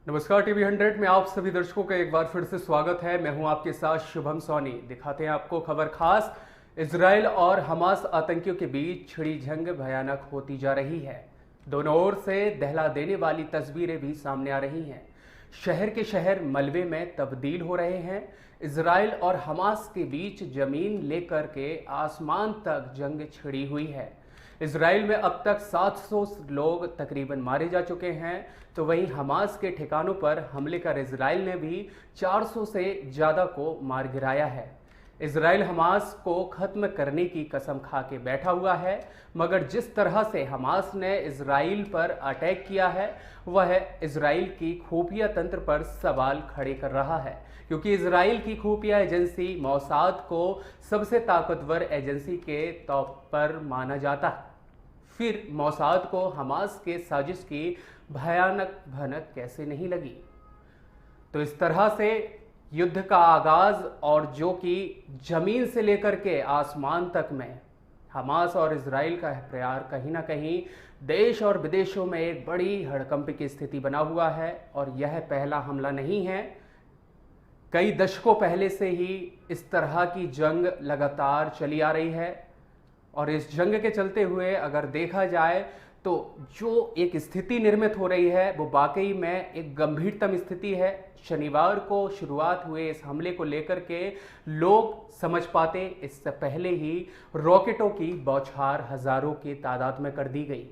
नमस्कार। टीवी 100 में आप सभी दर्शकों का एक बार फिर से स्वागत है। मैं हूं आपके साथ शुभम सोनी। दिखाते हैं आपको खबर खास। इजराइल और हमास आतंकियों के बीच छिड़ी जंग भयानक होती जा रही है। दोनों ओर से दहला देने वाली तस्वीरें भी सामने आ रही हैं। शहर के शहर मलबे में तब्दील हो रहे हैं। इजराइल और हमास के बीच जमीन लेकर के आसमान तक जंग छिड़ी हुई है। इजराइल में अब तक 700 लोग तकरीबन मारे जा चुके हैं, तो वहीं हमास के ठिकानों पर हमले कर इजराइल ने भी 400 से ज़्यादा को मार गिराया है। इजराइल हमास को ख़त्म करने की कसम खा के बैठा हुआ है, मगर जिस तरह से हमास ने इजराइल पर अटैक किया है वह इजराइल की खुफिया तंत्र पर सवाल खड़े कर रहा है, क्योंकि इजराइल की खुफिया एजेंसी मोसाद को सबसे ताकतवर एजेंसी के तौर पर माना जाता है। फिर मोसाद को हमास के साजिश की भयानक भनक कैसे नहीं लगी। तो इस तरह से युद्ध का आगाज, और जो कि जमीन से लेकर के आसमान तक में हमास और इजराइल का प्यार कहीं ना कहीं देश और विदेशों में एक बड़ी हड़कंप की स्थिति बना हुआ है। और यह पहला हमला नहीं है, कई दशकों पहले से ही इस तरह की जंग लगातार चली आ रही है। और इस जंग के चलते हुए अगर देखा जाए तो जो एक स्थिति निर्मित हो रही है वो वाकई में एक गंभीरतम स्थिति है। शनिवार को शुरुआत हुए इस हमले को लेकर के लोग समझ पाते इससे पहले ही रॉकेटों की बौछार हजारों की तादाद में कर दी गई।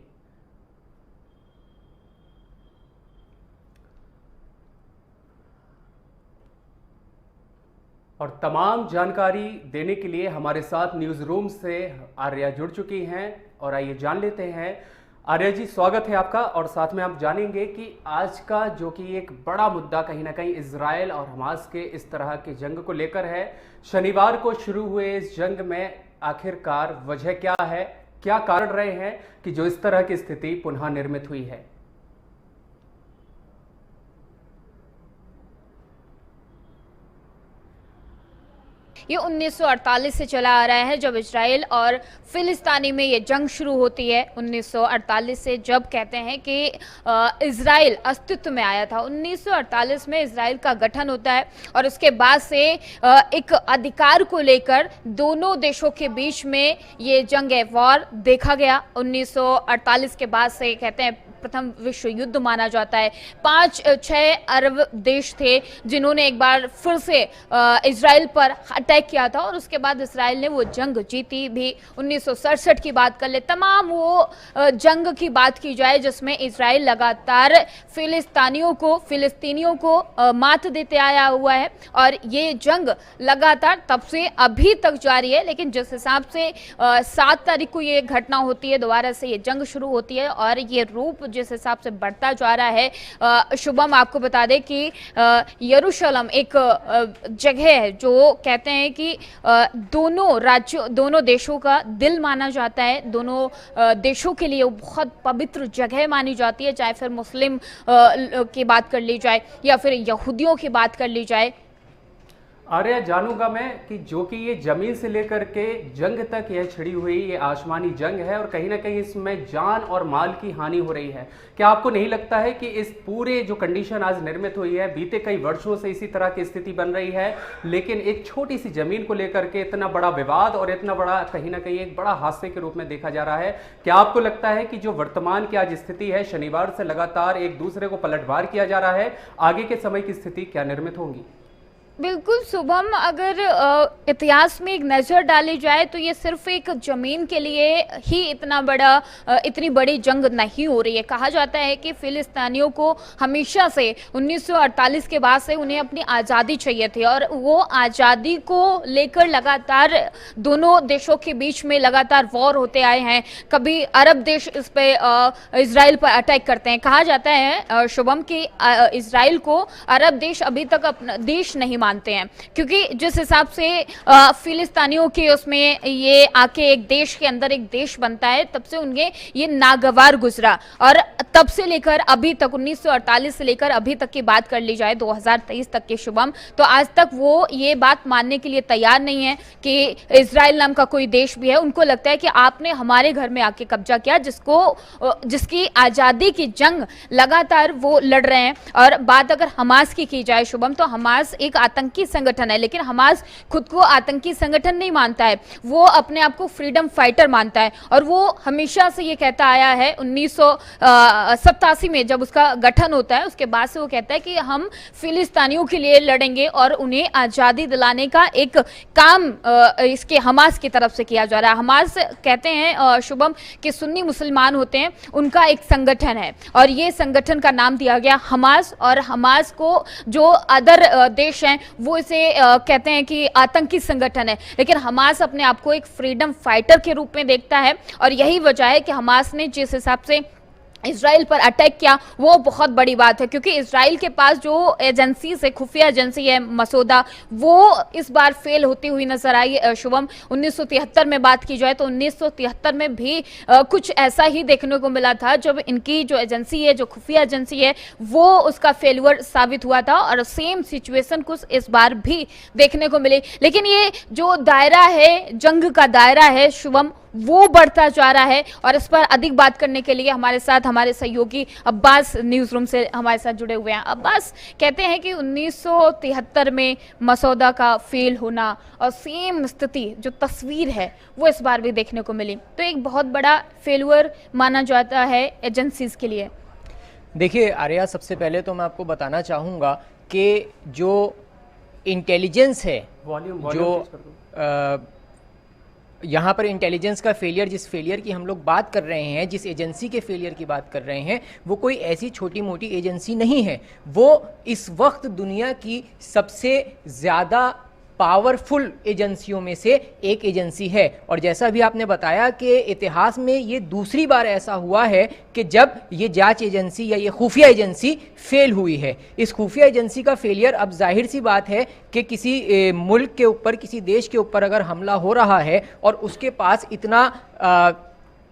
और तमाम जानकारी देने के लिए हमारे साथ न्यूज़ रूम से आर्या जुड़ चुकी हैं, और आइए जान लेते हैं। आर्या जी, स्वागत है आपका। और साथ में आप जानेंगे कि आज का जो कि एक बड़ा मुद्दा कहीं ना कहीं इजराइल और हमास के इस तरह के जंग को लेकर है। शनिवार को शुरू हुए इस जंग में आखिरकार वजह क्या है, क्या कारण रहे हैं कि जो इस तरह की स्थिति पुनः निर्मित हुई है। ये 1948 से चला आ रहा है, जब इजराइल और फिलिस्तीनी में ये जंग शुरू होती है। 1948 से जब कहते हैं कि इजराइल अस्तित्व में आया था। 1948 में इजराइल का गठन होता है और उसके बाद से एक अधिकार को लेकर दोनों देशों के बीच में ये जंग वॉर देखा गया। 1948 के बाद से कहते हैं प्रथम विश्व युद्ध माना जाता है। 5-6 अरब देश थे जिन्होंने एक बार फिर से इजराइल पर अटैक किया था, और उसके बाद इजराइल ने वो जंग जीती भी। 1967 की बात कर ले, तमाम वो जंग की बात की जाए जिसमें इजराइल लगातार फिलिस्तीनियों को मात देते आया हुआ है। और ये जंग लगातार तब से अभी तक जारी है। लेकिन जिस हिसाब से 7 तारीख को ये घटना होती है, दोबारा से ये जंग शुरू होती है और ये रूप जिस हिसाब से बढ़ता जा रहा है। शुभम, आपको बता दें कि यरूशलेम एक जगह है जो कहते हैं कि दोनों देशों का दिल माना जाता है। दोनों देशों के लिए बहुत पवित्र जगह मानी जाती है, चाहे फिर मुस्लिम की बात कर ली जाए या फिर यहूदियों की बात कर ली जाए। आर्या, जानूंगा मैं कि जो कि ये जमीन से लेकर के जंग तक यह छिड़ी हुई ये आसमानी जंग है, और कहीं ना कहीं इसमें जान और माल की हानि हो रही है। क्या आपको नहीं लगता है कि इस पूरे जो कंडीशन आज निर्मित हुई है, बीते कई वर्षों से इसी तरह की स्थिति बन रही है, लेकिन एक छोटी सी जमीन को लेकर के इतना बड़ा विवाद और इतना बड़ा कहीं ना कहीं एक बड़ा हादसे के रूप में देखा जा रहा है। क्या आपको लगता है कि जो वर्तमान की आज स्थिति है, शनिवार से लगातार एक दूसरे को पलटवार किया जा रहा है, आगे के समय की स्थिति क्या निर्मित होंगी? बिल्कुल शुभम, अगर इतिहास में एक नज़र डाली जाए तो ये सिर्फ एक ज़मीन के लिए ही इतनी बड़ी जंग नहीं हो रही है। कहा जाता है कि फिलिस्तीनियों को हमेशा से 1948 के बाद से उन्हें अपनी आज़ादी चाहिए थी, और वो आज़ादी को लेकर लगातार दोनों देशों के बीच में लगातार वॉर होते आए हैं। कभी अरब देश इस पे इजराइल पर अटैक करते हैं। कहा जाता है शुभम कि इजराइल को अरब देश अभी तक अपना देश नहीं मानते हैं, क्योंकि जिस हिसाब से फिलिस्तीनियों के उसमें ये आके एक देश के अंदर एक देश बनता है, तब से उन्हें ये नागवार गुजरा। और तब से लेकर अभी तक 1948 से लेकर अभी तक की बात कर ली जाए 2023 तक के शुभम, तो आज तक वो ये बात मानने के लिए तैयार नहीं है कि इजराइल नाम का कोई देश भी है। उनको लगता है कि आपने हमारे घर में आके कब्जा किया, जिसकी आजादी की जंग लगातार वो लड़ रहे हैं। और बात अगर हमास की जाए शुभम, तो हमास एक आतंकी संगठन है, लेकिन हमास खुद को आतंकी संगठन नहीं मानता है, वो अपने आप को फ्रीडम फाइटर मानता है। और वो हमेशा से ये कहता आया है, 1987 में जब उसका गठन होता है उसके बाद से वो कहता है कि हम फिलिस्तीनियों के लिए लड़ेंगे और उन्हें आजादी दिलाने का एक काम इसके हमास की तरफ से किया जा रहा है। हमास कहते हैं शुभम कि सुन्नी मुसलमान होते हैं, उनका एक संगठन है और ये संगठन का नाम दिया गया हमास। और हमास को जो अदर देश हैं वो इसे कहते हैं कि आतंकी संगठन है, लेकिन हमास अपने आप को एक फ्रीडम फाइटर के रूप में देखता है। और यही वजह है कि हमास ने जिस हिसाब से इजराइल पर अटैक किया वो बहुत बड़ी बात है, क्योंकि इजराइल के पास जो एजेंसी है, खुफिया एजेंसी है मसूदा, वो इस बार फेल होती हुई नजर आई शुभम। 1973 में बात की जाए तो 1973 में भी कुछ ऐसा ही देखने को मिला था, जब इनकी जो एजेंसी है, जो खुफिया एजेंसी है, वो उसका फेल्यूर साबित हुआ था। और सेम सिचुएशन कुछ इस बार भी देखने को मिली। लेकिन ये जो दायरा है, जंग का दायरा है शुभम, वो बढ़ता जा रहा है। और इस पर अधिक बात करने के लिए हमारे साथ हमारे सहयोगी अब्बास न्यूज रूम से हमारे साथ जुड़े हुए हैं। अब्बास, कहते हैं कि 1973 में मसौदा का फेल होना और सेम स्थिति जो तस्वीर है वो इस बार भी देखने को मिली, तो एक बहुत बड़ा फेल्यूर माना जाता है एजेंसीज के लिए। देखिए आर्या, सबसे पहले तो मैं आपको बताना चाहूँगा कि जो इंटेलिजेंस है, जो यहाँ पर इंटेलिजेंस का फेलियर, जिस फेलियर की हम लोग बात कर रहे हैं, जिस एजेंसी के फेलियर की बात कर रहे हैं, वो कोई ऐसी छोटी मोटी एजेंसी नहीं है। वो इस वक्त दुनिया की सबसे ज़्यादा पावरफुल एजेंसियों में से एक एजेंसी है। और जैसा भी आपने बताया कि इतिहास में ये दूसरी बार ऐसा हुआ है कि जब ये जांच एजेंसी या ये खुफिया एजेंसी फेल हुई है। इस खुफिया एजेंसी का फेलियर, अब जाहिर सी बात है कि किसी मुल्क के ऊपर, किसी देश के ऊपर अगर हमला हो रहा है और उसके पास इतना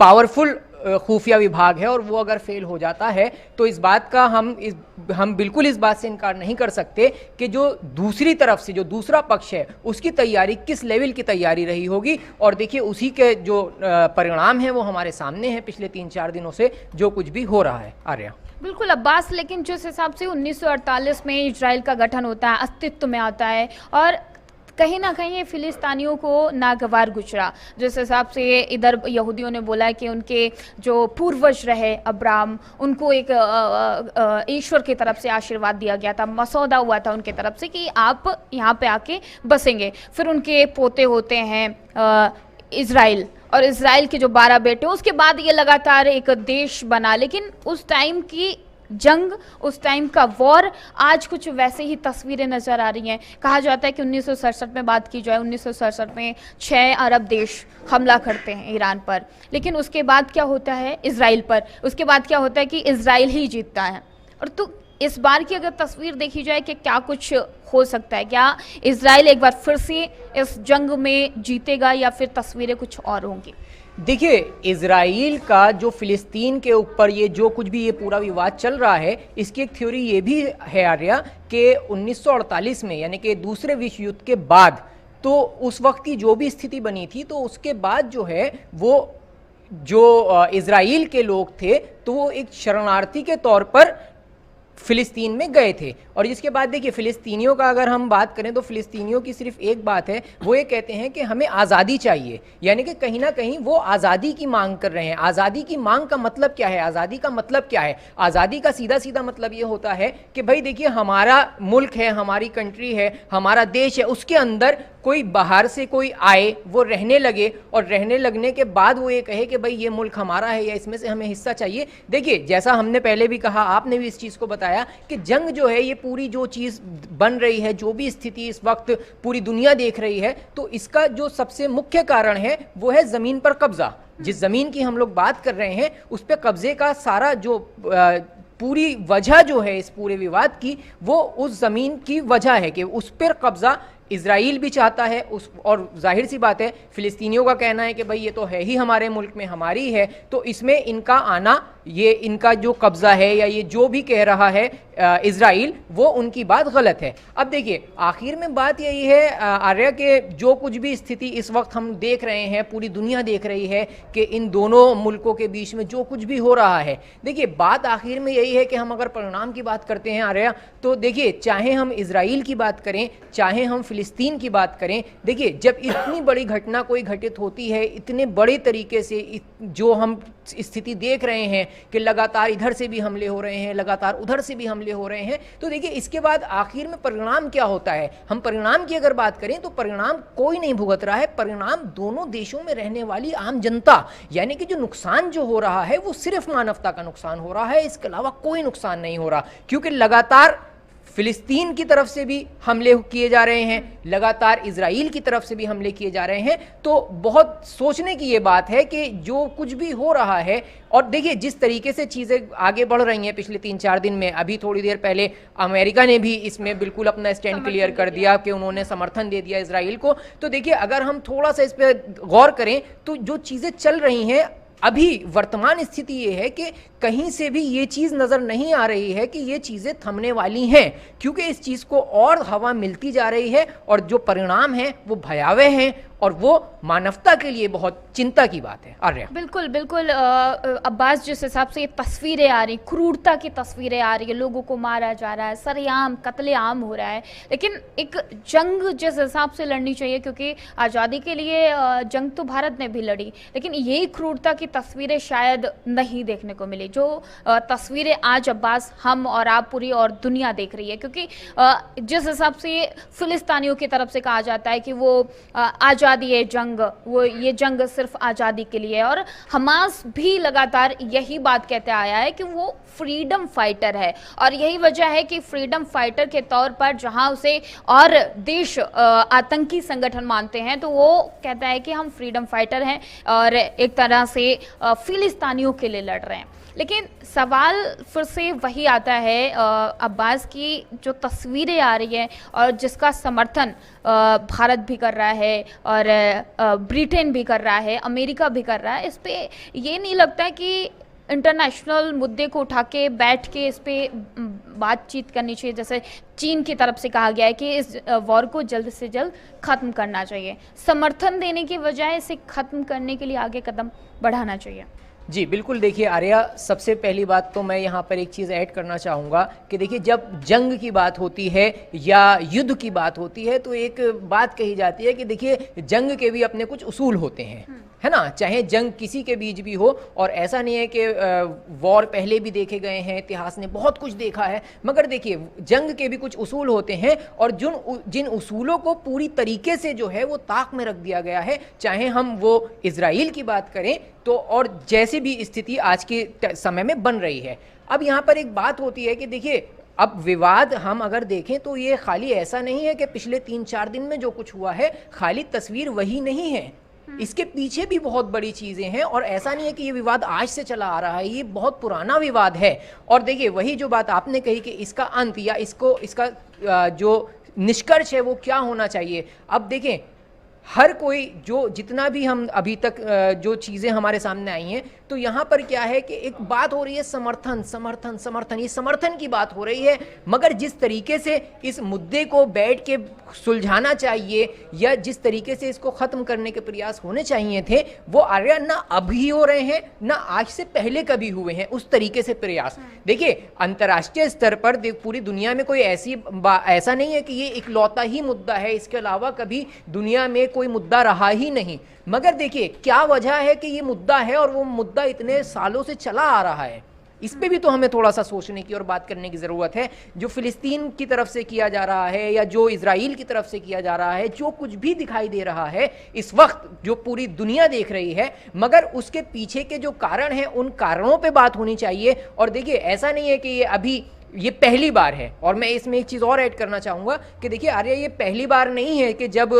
पावरफुल खुफिया विभाग है और वो अगर फेल हो जाता है, तो इस बात का हम बिल्कुल इस बात से इनकार नहीं कर सकते कि जो दूसरी तरफ से, जो दूसरा पक्ष है, उसकी तैयारी किस लेवल की तैयारी रही होगी। और देखिए उसी के जो परिणाम हैं वो हमारे सामने हैं पिछले 3-4 दिनों से जो कुछ भी हो रहा है। आर्या, बिल्कुल अब्बास, लेकिन जिस हिसाब से 1948 में इजराइल का गठन होता है, अस्तित्व में आता है, और कहीं ना कहीं फिलिस्तीनियों को नागवार गुजरा। जिस हिसाब से इधर यहूदियों ने बोला कि उनके जो पूर्वज रहे अब्राहम, उनको एक ईश्वर की तरफ से आशीर्वाद दिया गया था, मसौदा हुआ था उनके तरफ से कि आप यहाँ पे आके बसेंगे। फिर उनके पोते होते हैं इजराइल, और इजराइल के जो 12 बेटे, उसके बाद ये लगातार एक देश बना। लेकिन उस टाइम की जंग, उस टाइम का वॉर, आज कुछ वैसे ही तस्वीरें नजर आ रही हैं। कहा जाता है कि 1967 में बात की जाए, 1967 में 6 अरब देश हमला करते हैं ईरान पर, लेकिन उसके बाद क्या होता है इजराइल पर, उसके बाद क्या होता है कि इजराइल ही जीतता है। और तो इस बार की अगर तस्वीर देखी जाए कि क्या कुछ हो सकता है, क्या इजराइल एक बार फिर से इस जंग में जीतेगा या फिर तस्वीरें कुछ और होंगी? देखिए, इजराइल का जो फिलिस्तीन के ऊपर ये जो कुछ भी ये पूरा विवाद चल रहा है, इसकी एक थ्योरी ये भी है आर्या कि 1948 में, यानी कि दूसरे विश्व युद्ध के बाद, तो उस वक्त की जो भी स्थिति बनी थी, तो उसके बाद जो है वो जो इजराइल के लोग थे तो वो एक शरणार्थी के तौर पर फिलिस्तीन में गए थे। और जिसके बाद देखिए फिलिस्तीनियों का अगर हम बात करें तो फिलिस्तीनियों की सिर्फ एक बात है, वो ये कहते हैं कि हमें आज़ादी चाहिए, यानी कि कहीं ना कहीं वो आज़ादी की मांग कर रहे हैं। आज़ादी की मांग का मतलब क्या है? आज़ादी का मतलब क्या है? आज़ादी का सीधा सीधा मतलब ये होता है कि भाई देखिए हमारा मुल्क है, हमारी कंट्री है, हमारा देश है, उसके अंदर कोई बाहर से कोई आए, वो रहने लगे, और रहने लगने के बाद वो ये कहे कि भाई ये मुल्क हमारा है या इसमें से हमें हिस्सा चाहिए। देखिए जैसा हमने पहले भी कहा, आपने भी इस चीज़ को बताया कि जंग जो है, ये पूरी जो चीज़ बन रही है, जो भी स्थिति इस वक्त पूरी दुनिया देख रही है, तो इसका जो सबसे मुख्य कारण है वो है ज़मीन पर कब्ज़ा। जिस ज़मीन की हम लोग बात कर रहे हैं उस पर कब्ज़े का सारा जो पूरी वजह जो है इस पूरे विवाद की वो उस ज़मीन की वजह है कि उस पर कब्ज़ा इजराइल भी चाहता है उस, और जाहिर सी बात है फिलिस्तीनियों का कहना है कि भाई ये तो है ही हमारे मुल्क में, हमारी है, तो इसमें इनका आना, ये इनका जो कब्ज़ा है या ये जो भी कह रहा है इजराइल, वो उनकी बात गलत है। अब देखिए आखिर में बात यही है आर्या के जो कुछ भी स्थिति इस वक्त हम देख रहे हैं, पूरी दुनिया देख रही है कि इन दोनों मुल्कों के बीच में जो कुछ भी हो रहा है, देखिए बात आखिर में यही है कि हम अगर परिणाम की बात करते हैं आर्या, तो देखिए चाहे हम इजराइल की बात करें, चाहे हम फिलिस्तीन की बात करें, देखिए जब इतनी बड़ी घटना कोई घटित होती है, इतने बड़े तरीके से जो हम स्थिति देख रहे हैं कि लगातार इधर से भी हमले हो रहे हैं, लगातार उधर से भी हमले हो रहे हैं, तो देखिए इसके बाद आखिर में परिणाम क्या होता है। हम परिणाम की अगर बात करें तो परिणाम कोई नहीं भुगत रहा है, परिणाम दोनों देशों में रहने वाली आम जनता, यानी कि जो नुकसान जो हो रहा है वो सिर्फ मानवता का नुकसान हो रहा है, इसके अलावा कोई नुकसान नहीं हो रहा, क्योंकि लगातार फिलिस्तीन की तरफ से भी हमले किए जा रहे हैं, लगातार इजराइल की तरफ से भी हमले किए जा रहे हैं। तो बहुत सोचने की ये बात है कि जो कुछ भी हो रहा है, और देखिए जिस तरीके से चीज़ें आगे बढ़ रही हैं पिछले 3-4 दिन में, अभी थोड़ी देर पहले अमेरिका ने भी इसमें बिल्कुल अपना स्टैंड क्लियर कर दिया कि उन्होंने समर्थन दे दिया इजराइल को। तो देखिए अगर हम थोड़ा सा इस पर गौर करें तो जो चीज़ें चल रही हैं अभी वर्तमान स्थिति ये है कि कहीं से भी ये चीज़ नज़र नहीं आ रही है कि ये चीज़ें थमने वाली हैं, क्योंकि इस चीज़ को और हवा मिलती जा रही है और जो परिणाम हैं वो भयावह हैं और वो मानवता के लिए बहुत चिंता की बात है। आर्या बिल्कुल बिल्कुल अब्बास, जिस हिसाब से ये तस्वीरें आ रही, क्रूरता की तस्वीरें आ रही है, लोगों को मारा जा रहा है, सरेआम कत्लेआम हो रहा है, लेकिन एक जंग जिस हिसाब से लड़नी चाहिए, क्योंकि आज़ादी के लिए जंग तो भारत ने भी लड़ी, लेकिन यही क्रूरता की तस्वीरें शायद नहीं देखने को मिली जो तस्वीरें आज अब्बास हम और आप पूरी और दुनिया देख रही है। क्योंकि जिस हिसाब से फिलिस्तीनियों की तरफ से कहा जाता है कि वो आज़ादी है जंग, वो ये जंग सिर्फ आज़ादी के लिए है, और हमास भी लगातार यही बात कहते आया है कि वो फ्रीडम फाइटर है, और यही वजह है कि फ्रीडम फाइटर के तौर पर जहां उसे और देश आतंकी संगठन मानते हैं, तो वो कहता है कि हम फ्रीडम फाइटर हैं और एक तरह से फिलिस्तीनियों के लिए लड़ रहे हैं। लेकिन सवाल फिर से वही आता है अब्बास की जो तस्वीरें आ रही हैं और जिसका समर्थन भारत भी कर रहा है और ब्रिटेन भी कर रहा है, अमेरिका भी कर रहा है, इस पे ये नहीं लगता है कि इंटरनेशनल मुद्दे को उठा के बैठ के इस पे बातचीत करनी चाहिए, जैसे चीन की तरफ से कहा गया है कि इस वॉर को जल्द से जल्द ख़त्म करना चाहिए, समर्थन देने की बजाय इसे ख़त्म करने के लिए आगे कदम बढ़ाना चाहिए। जी बिल्कुल, देखिए आर्या, सबसे पहली बात तो मैं यहाँ पर एक चीज़ ऐड करना चाहूँगा कि देखिए जब जंग की बात होती है या युद्ध की बात होती है तो एक बात कही जाती है कि देखिए जंग के भी अपने कुछ उसूल होते हैं, है ना, चाहे जंग किसी के बीच भी हो। और ऐसा नहीं है कि वॉर पहले भी देखे गए हैं, इतिहास ने बहुत कुछ देखा है, मगर देखिए जंग के भी कुछ उसूल होते हैं और जिन उसूलों को पूरी तरीके से जो है वो ताक में रख दिया गया है, चाहे हम वो इजराइल की बात करें तो, और जैसे भी स्थिति आज के समय में बन रही है। अब यहाँ पर एक बात होती है कि देखिए अब विवाद हम अगर देखें तो ये खाली ऐसा नहीं है कि पिछले 3-4 दिन में जो कुछ हुआ है खाली तस्वीर वही नहीं है, इसके पीछे भी बहुत बड़ी चीज़ें हैं। और ऐसा नहीं है कि ये विवाद आज से चला आ रहा है, ये बहुत पुराना विवाद है। और देखिए वही जो बात आपने कही कि इसका अंत या इसका जो निष्कर्ष है वो क्या होना चाहिए। अब देखें हर कोई जो जितना भी हम अभी तक जो चीज़ें हमारे सामने आई हैं, तो यहाँ पर क्या है कि एक बात हो रही है समर्थन समर्थन समर्थन, ये समर्थन की बात हो रही है, मगर जिस तरीके से इस मुद्दे को बैठ के सुलझाना चाहिए या जिस तरीके से इसको ख़त्म करने के प्रयास होने चाहिए थे, वो आर्या ना अभी हो रहे हैं ना आज से पहले कभी हुए हैं उस तरीके से प्रयास। देखिए अंतर्राष्ट्रीय स्तर पर पूरी दुनिया में कोई ऐसा नहीं है कि ये इकलौता ही मुद्दा है, इसके अलावा कभी दुनिया में कोई मुद्दा रहा ही नहीं। मगर देखिए क्या वजह है कि ये मुद्दा है और वो मुद्दा इतने सालों से चला आ रहा है, इस पे भी तो हमें थोड़ा सा सोचने की और बात करने की ज़रूरत है। जो फिलिस्तीन की तरफ से किया जा रहा है या जो इजराइल की तरफ से किया जा रहा है, जो कुछ भी दिखाई दे रहा है इस वक्त जो पूरी दुनिया देख रही है, मगर उसके पीछे के जो कारण हैं उन कारणों पे बात होनी चाहिए। और देखिए ऐसा नहीं है कि ये अभी ये पहली बार है। और मैं इसमें एक चीज़ और ऐड करना चाहूँगा कि देखिए आर्या, ये पहली बार नहीं है कि जब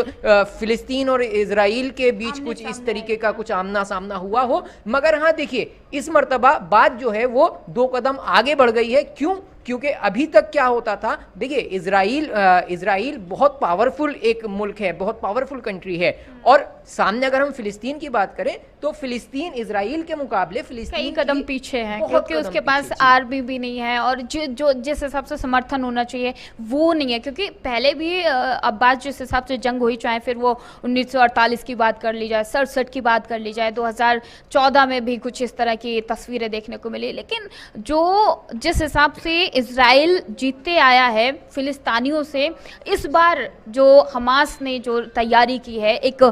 फिलिस्तीन और इजराइल के बीच कुछ इस तरीके का कुछ आमना सामना हुआ हो, मगर हाँ देखिए इस मर्तबा बात जो है वो 2 कदम आगे बढ़ गई है। क्यों? क्योंकि अभी तक क्या होता था, देखिए इजराइल बहुत पावरफुल एक मुल्क है, बहुत पावरफुल कंट्री है, और सामने अगर हम फिलिस्तीन की बात करें तो फिलिस्तीन इजराइल के मुकाबले फिलिस्तीन कई कदम पीछे है, क्योंकि उसके पास आर्मी भी नहीं है और जो जिस हिसाब से समर्थन होना चाहिए वो नहीं है। क्योंकि पहले भी अब्बास जिस हिसाब से जंग हुई, चाहे फिर वो 1948 की बात कर ली जाए, 67 की बात कर ली जाए, 2014 में भी कुछ इस तरह की तस्वीरें देखने को मिली, लेकिन जो जिस हिसाब से इजराइल जीतते आया है फिलिस्तीनियों से, इस बार जो हमास ने जो तैयारी की है, एक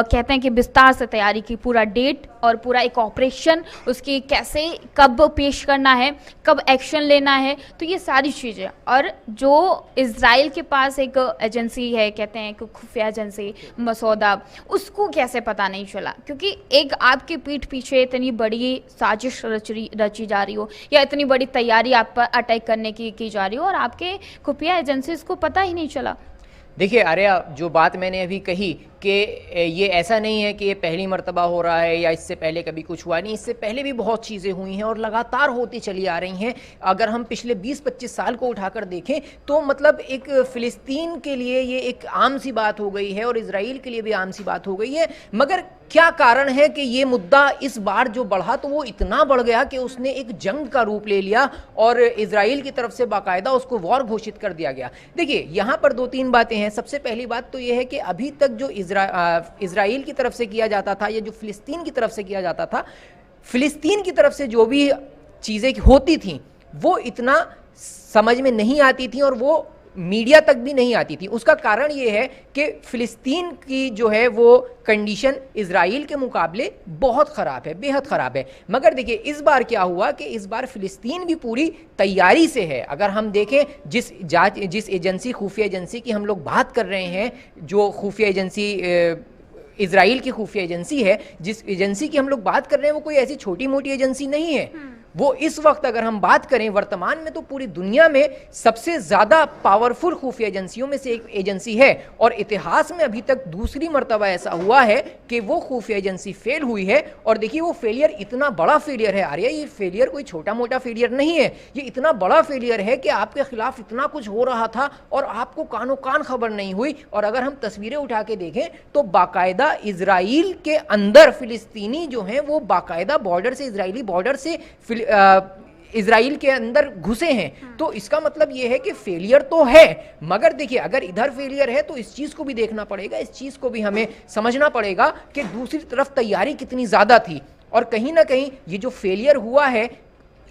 कहते हैं कि विस्तार से तैयारी की, पूरा डेट और पूरा एक ऑपरेशन, उसकी कैसे कब पेश करना है, कब एक्शन लेना है, तो ये सारी चीज़ें। और जो इजराइल के पास एक एजेंसी है, कहते हैं कि खुफिया एजेंसी मसौदा, उसको कैसे पता नहीं चला, क्योंकि एक आपके पीठ पीछे इतनी बड़ी साजिश रची जा रही हो या इतनी बड़ी तैयारी आप पर अटैक करने की जा रही हो और आपके खुफिया एजेंसीज को पता ही नहीं चला। देखिए आर्या, जो बात मैंने अभी कही कि ये ऐसा नहीं है कि ये पहली मर्तबा हो रहा है या इससे पहले कभी कुछ हुआ नहीं, इससे पहले भी बहुत चीज़ें हुई हैं और लगातार होती चली आ रही हैं। अगर हम पिछले 20-25 साल को उठाकर देखें तो मतलब एक फ़िलिस्तीन के लिए ये एक आम सी बात हो गई है और इजराइल के लिए भी आम सी बात हो गई है। मगर क्या कारण है कि ये मुद्दा इस बार जो बढ़ा तो वो इतना बढ़ गया कि उसने एक जंग का रूप ले लिया और इजराइल की तरफ से बाकायदा उसको वॉर घोषित कर दिया गया। देखिए यहाँ पर 2-3 बातें हैं। सबसे पहली बात तो ये है कि अभी तक जो इजराइल की तरफ से किया जाता था या जो फिलिस्तीन की तरफ से किया जाता था, फिलिस्तीन की तरफ से जो भी चीज़ें होती थीं वो इतना समझ में नहीं आती थी और वो मीडिया तक भी नहीं आती थी। उसका कारण ये है कि फ़िलिस्तीन की जो है वो कंडीशन इजराइल के मुकाबले बहुत ख़राब है, बेहद ख़राब है। मगर देखिए इस बार क्या हुआ कि इस बार फ़िलिस्तीन भी पूरी तैयारी से है। अगर हम देखें जिस एजेंसी, खुफिया एजेंसी की हम लोग बात कर रहे हैं, जो खुफिया एजेंसी इजराइल की खुफिया एजेंसी है, जिस एजेंसी की हम लोग बात कर रहे हैं वो कोई ऐसी छोटी मोटी एजेंसी नहीं है। वो इस वक्त अगर हम बात करें वर्तमान में तो पूरी दुनिया में सबसे ज़्यादा पावरफुल खुफिया एजेंसियों में से एक एजेंसी है और इतिहास में अभी तक दूसरी मर्तबा ऐसा हुआ है कि वो खुफिया एजेंसी फेल हुई है। और देखिए वो फेलियर इतना बड़ा फेलियर है आर्या, ये फेलियर कोई छोटा मोटा फेलियर नहीं है, ये इतना बड़ा फेलियर है कि आपके खिलाफ इतना कुछ हो रहा था और आपको कानो कान खबर नहीं हुई। और अगर हम तस्वीरें उठा के देखें तो बाकायदा इजराइल के अंदर फिलिस्तीनी जो हैं वो बाकायदा बॉर्डर से, इजरायली बॉर्डर से इजराइल के अंदर घुसे हैं। तो इसका मतलब यह है कि फेलियर तो है, मगर देखिए अगर इधर फेलियर है तो इस चीज़ को भी देखना पड़ेगा, इस चीज़ को भी हमें समझना पड़ेगा कि दूसरी तरफ तैयारी कितनी ज़्यादा थी। और कहीं ना कहीं ये जो फेलियर हुआ है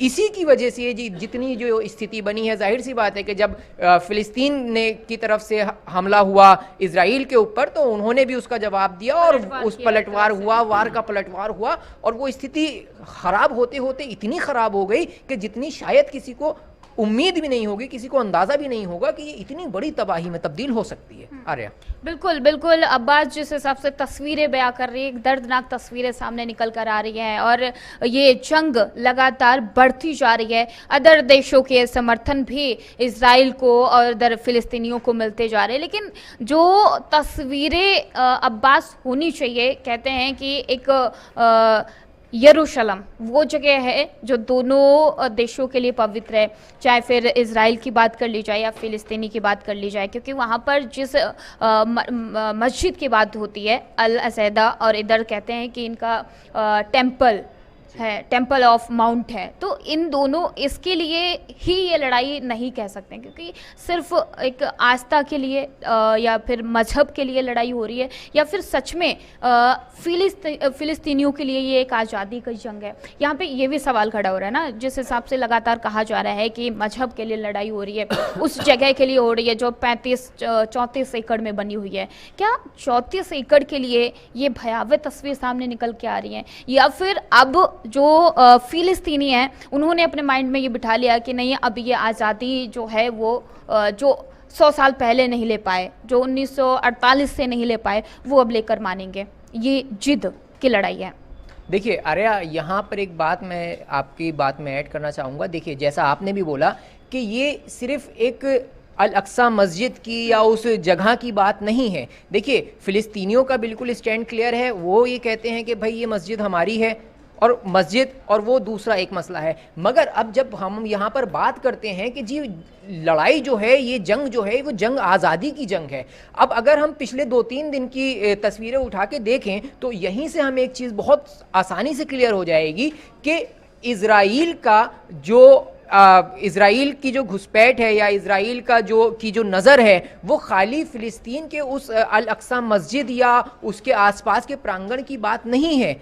इसी की वजह से ये जितनी जो स्थिति बनी है, जाहिर सी बात है कि जब फ़िलिस्तीन ने की तरफ से हमला हुआ इजराइल के ऊपर तो उन्होंने भी उसका जवाब दिया और उस पलटवार हुआ, वार का पलटवार हुआ और वो स्थिति ख़राब होते होते इतनी ख़राब हो गई कि जितनी शायद किसी को उम्मीद भी नहीं होगी, किसी को अंदाज़ा भी नहीं होगा कि ये इतनी बड़ी तबाही में तब्दील हो सकती है। आर्या, बिल्कुल बिल्कुल, अब्बास जिस हिसाब से तस्वीरें बयां कर रही है, एक दर्दनाक तस्वीरें सामने निकल कर आ रही हैं और ये जंग लगातार बढ़ती जा रही है। अदर देशों के समर्थन भी इजराइल को और अदर फिलिस्तीनियों को मिलते जा रहे हैं, लेकिन जो तस्वीरें अब्बास होनी चाहिए, कहते हैं कि एक यरूशलम वो जगह है जो दोनों देशों के लिए पवित्र है, चाहे फिर इजराइल की बात कर ली जाए या फिलिस्तीनी की बात कर ली जाए, क्योंकि वहाँ पर जिस मस्जिद की बात होती है अल असैदा, और इधर कहते हैं कि इनका टेम्पल है, टेम्पल ऑफ माउंट है, तो इन दोनों इसके लिए ही ये लड़ाई नहीं कह सकते, क्योंकि सिर्फ एक आस्था के लिए या फिर मजहब के लिए लड़ाई हो रही है या फिर सच में फिलिस्तीनियों के लिए ये एक आज़ादी की जंग है। यहाँ पे ये भी सवाल खड़ा हो रहा है ना, जिस हिसाब से लगातार कहा जा रहा है कि मजहब के लिए लड़ाई हो रही है, उस जगह के लिए हो रही है जो 34 एकड़ में बनी हुई है। क्या 34 एकड़ के लिए ये भयावह तस्वीर सामने निकल के आ रही है, या फिर अब जो फिलिस्तीनी हैं उन्होंने अपने माइंड में ये बिठा लिया कि नहीं, अब ये आज़ादी जो है वो जो 100 साल पहले नहीं ले पाए, जो 1948 से नहीं ले पाए, वो अब लेकर मानेंगे। ये जिद की लड़ाई है। देखिए आर्या, यहाँ पर एक बात मैं आपकी बात में ऐड करना चाहूँगा। देखिए जैसा आपने भी बोला कि ये सिर्फ एक अल अक्सा मस्जिद की या उस जगह की बात नहीं है। देखिए, फ़िलिस्तीनियों का बिल्कुल स्टैंड क्लियर है, वो ये कहते हैं कि भाई ये मस्जिद हमारी है और मस्जिद और वो दूसरा एक मसला है। मगर अब जब हम यहाँ पर बात करते हैं कि जी लड़ाई जो है, ये जंग जो है, वो जंग आज़ादी की जंग है। अब अगर हम पिछले 2-3 दिन की तस्वीरें उठा के देखें तो यहीं से हमें एक चीज़ बहुत आसानी से क्लियर हो जाएगी कि इज़राइल का जो इज़राइल की जो घुसपैठ है या इज़राइल का जो नज़र है वो खाली फ़िलिस्तीन के उस अल अक्सा मस्जिद या उसके आसपास के प्रांगण की बात नहीं है,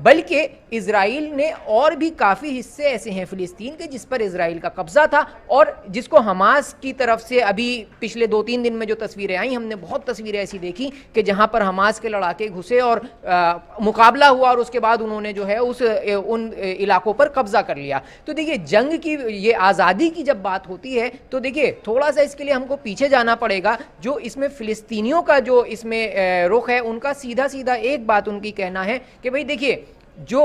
बल्कि इज़राइल ने और भी काफ़ी हिस्से ऐसे हैं फ़िलिस्तीन के जिस पर इज़राइल का कब्ज़ा था और जिसको हमास की तरफ से अभी पिछले 2-3 दिन में जो तस्वीरें आई, हमने बहुत तस्वीरें ऐसी देखी कि जहां पर हमास के लड़ाके घुसे और मुकाबला हुआ और उसके बाद उन्होंने जो है उन इलाकों पर कब्ज़ा कर लिया। तो देखिए, जंग की, ये आज़ादी की जब बात होती है तो देखिए थोड़ा सा इसके लिए हमको पीछे जाना पड़ेगा। जो इसमें फ़िलिस्तीनियों का जो इसमें रुख है, उनका सीधा सीधा एक बात उनकी कहना है कि भाई देखिए, जो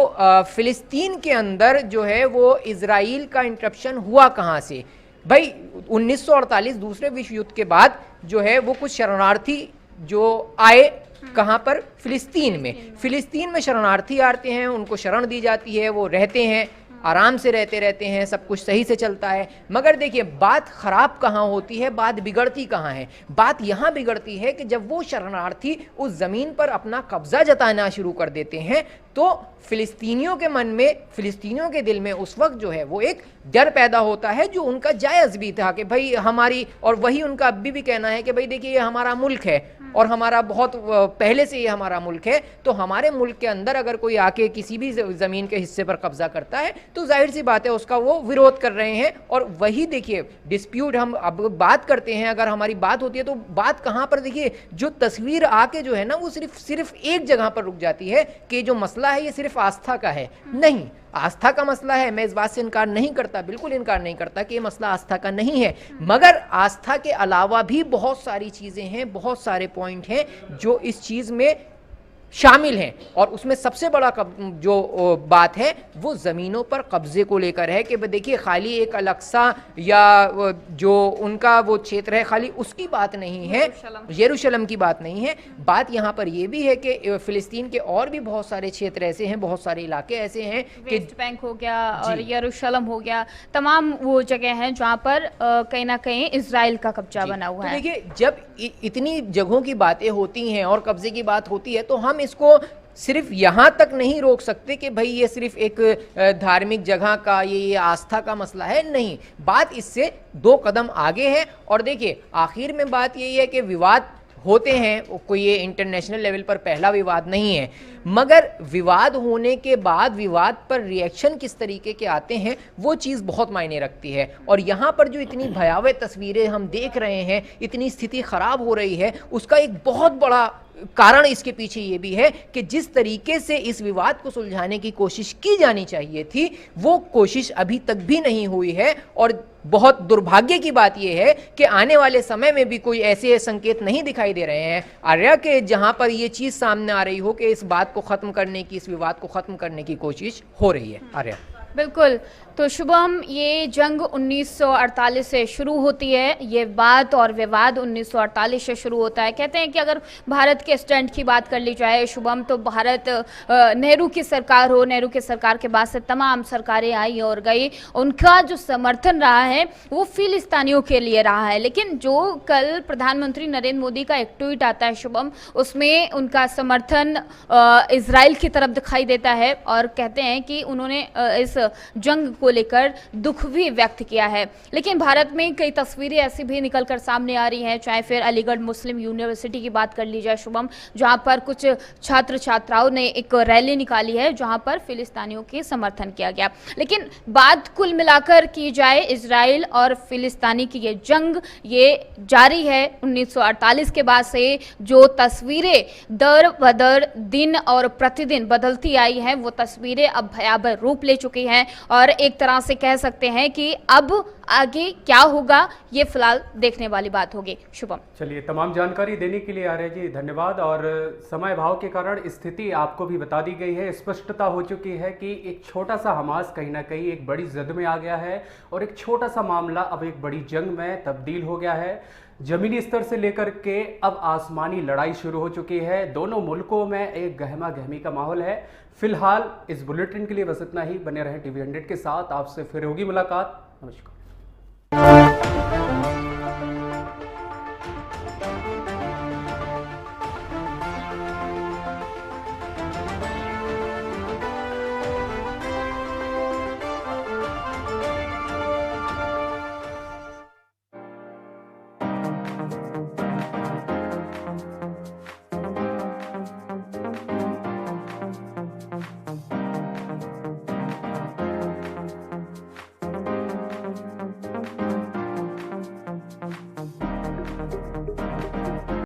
फ़िलिस्तीन के अंदर जो है वो इज़राइल का इंटरप्शन हुआ कहाँ से। भाई 1948 दूसरे विश्व युद्ध के बाद जो है वो कुछ शरणार्थी जो आए कहाँ पर, फ़िलिस्तीन में शरणार्थी आते हैं, उनको शरण दी जाती है, वो रहते हैं, आराम से रहते हैं, सब कुछ सही से चलता है। मगर देखिए, बात ख़राब कहाँ होती है, बात बिगड़ती कहाँ है। बात यहाँ बिगड़ती है कि जब वो शरणार्थी उस ज़मीन पर अपना कब्ज़ा जताना शुरू कर देते हैं तो फ़िलिस्तीनियों के मन में, फ़िलिस्तीनियों के दिल में उस वक्त जो है वो एक डर पैदा होता है, जो उनका जायज़ भी था कि भाई हमारी, और वही उनका अभी भी कहना है कि भाई देखिए ये हमारा मुल्क है और हमारा बहुत पहले से ये हमारा मुल्क है, तो हमारे मुल्क के अंदर अगर कोई आके किसी भी ज़मीन के हिस्से पर कब्ज़ा करता है तो जाहिर सी बात है उसका वो विरोध कर रहे हैं। और वही देखिए डिस्प्यूट, हम अब बात करते हैं, अगर हमारी बात होती है तो बात कहाँ पर, देखिए जो तस्वीर आके जो है ना वो सिर्फ एक जगह पर रुक जाती है कि जो मसला है ये सिर्फ आस्था का है। नहीं, आस्था का मसला है, मैं इस बात से इनकार नहीं करता, बिल्कुल इनकार नहीं करता कि ये मसला आस्था का नहीं है, मगर आस्था के अलावा भी बहुत सारी चीज़ें हैं, बहुत सारे पॉइंट हैं जो इस चीज़ में शामिल हैं। और उसमें सबसे बड़ा जो बात है वो ज़मीनों पर कब्ज़े को लेकर है कि देखिए खाली एक अल-अक्सा या जो उनका वो क्षेत्र है खाली उसकी बात नहीं है, यरूशलेम की बात नहीं है। बात यहाँ पर ये भी है कि फ़िलिस्तीन के और भी बहुत सारे क्षेत्र ऐसे हैं, बहुत सारे इलाके ऐसे हैं कि वेस्ट बैंक हो गया और यरूशलेम हो गया, तमाम वो जगह हैं जहाँ पर कहीं ना कहीं इजराइल का कब्जा बना हुआ है। देखिए, जब इतनी जगहों की बातें होती हैं और कब्जे की बात होती है तो हम इसको सिर्फ यहाँ तक नहीं रोक सकते कि भाई ये सिर्फ एक धार्मिक जगह का, ये आस्था का मसला है। नहीं, बात इससे 2 कदम आगे है। और देखिए, आखिर में बात यही है कि विवाद होते हैं, कोई ये इंटरनेशनल लेवल पर पहला विवाद नहीं है, मगर विवाद होने के बाद विवाद पर रिएक्शन किस तरीके के आते हैं वो चीज़ बहुत मायने रखती है। और यहाँ पर जो इतनी भयावह तस्वीरें हम देख रहे हैं, इतनी स्थिति ख़राब हो रही है, उसका एक बहुत बड़ा कारण इसके पीछे ये भी है कि जिस तरीके से इस विवाद को सुलझाने की कोशिश की जानी चाहिए थी वो कोशिश अभी तक भी नहीं हुई है। और बहुत दुर्भाग्य की बात यह है कि आने वाले समय में भी कोई ऐसे संकेत नहीं दिखाई दे रहे हैं आर्या के जहां पर ये चीज़ सामने आ रही हो कि इस बात को ख़त्म करने की, इस विवाद को ख़त्म करने की कोशिश हो रही है। आर्या, बिल्कुल। तो शुभम, ये जंग 1948 से शुरू होती है, ये बात और विवाद 1948 से शुरू होता है। कहते हैं कि अगर भारत के स्टैंड की बात कर ली जाए शुभम, तो भारत नेहरू की सरकार हो, नेहरू की सरकार के बाद से तमाम सरकारें आई और गई, उनका जो समर्थन रहा है वो फिलिस्तीनियों के लिए रहा है। लेकिन जो कल प्रधानमंत्री नरेंद्र मोदी का एक ट्वीट आता है शुभम, उसमें उनका समर्थन इजराइल की तरफ दिखाई देता है और कहते हैं कि उन्होंने इस जंग को लेकर दुख भी व्यक्त किया है। लेकिन भारत में कई तस्वीरें ऐसी भी निकलकर सामने आ रही हैं, चाहे फिर अलीगढ़ मुस्लिम यूनिवर्सिटी की बात कर ली जाए शुभम, जहां पर कुछ छात्र छात्राओं ने एक रैली निकाली है जहां पर फिलिस्तीनियों के समर्थन किया गया। लेकिन बात कुल मिलाकर की जाए, इजराइल और फिलिस्तीनी की ये जंग ये जारी है। 1948 के बाद से जो तस्वीरें दर बदर दिन और प्रतिदिन बदलती आई हैं वो तस्वीरें अब भयावह रूप ले चुकी हैं और एक तरह से कह सकते हैं कि अब आगे क्या होगा ये फिलहाल देखने वाली बात होगी। शुभम, चलिए, तमाम जानकारी देने के लिए आर्या जी धन्यवाद। और समय भाव के कारण स्थिति आपको भी बता दी गई है, स्पष्टता हो चुकी है कि एक छोटा सा हमास कहीं ना कहीं एक बड़ी जद में आ गया है और एक छोटा सा मामला अब एक बड़ी जंग में तब्दील हो गया है। जमीनी स्तर से लेकर के अब आसमानी लड़ाई शुरू हो चुकी है। दोनों मुल्कों में एक गहमा गहमी का माहौल है। फिलहाल इस बुलेटिन के लिए बस इतना ही। बने रहें टीवी 100 के साथ। आपसे फिर होगी मुलाकात। नमस्कार।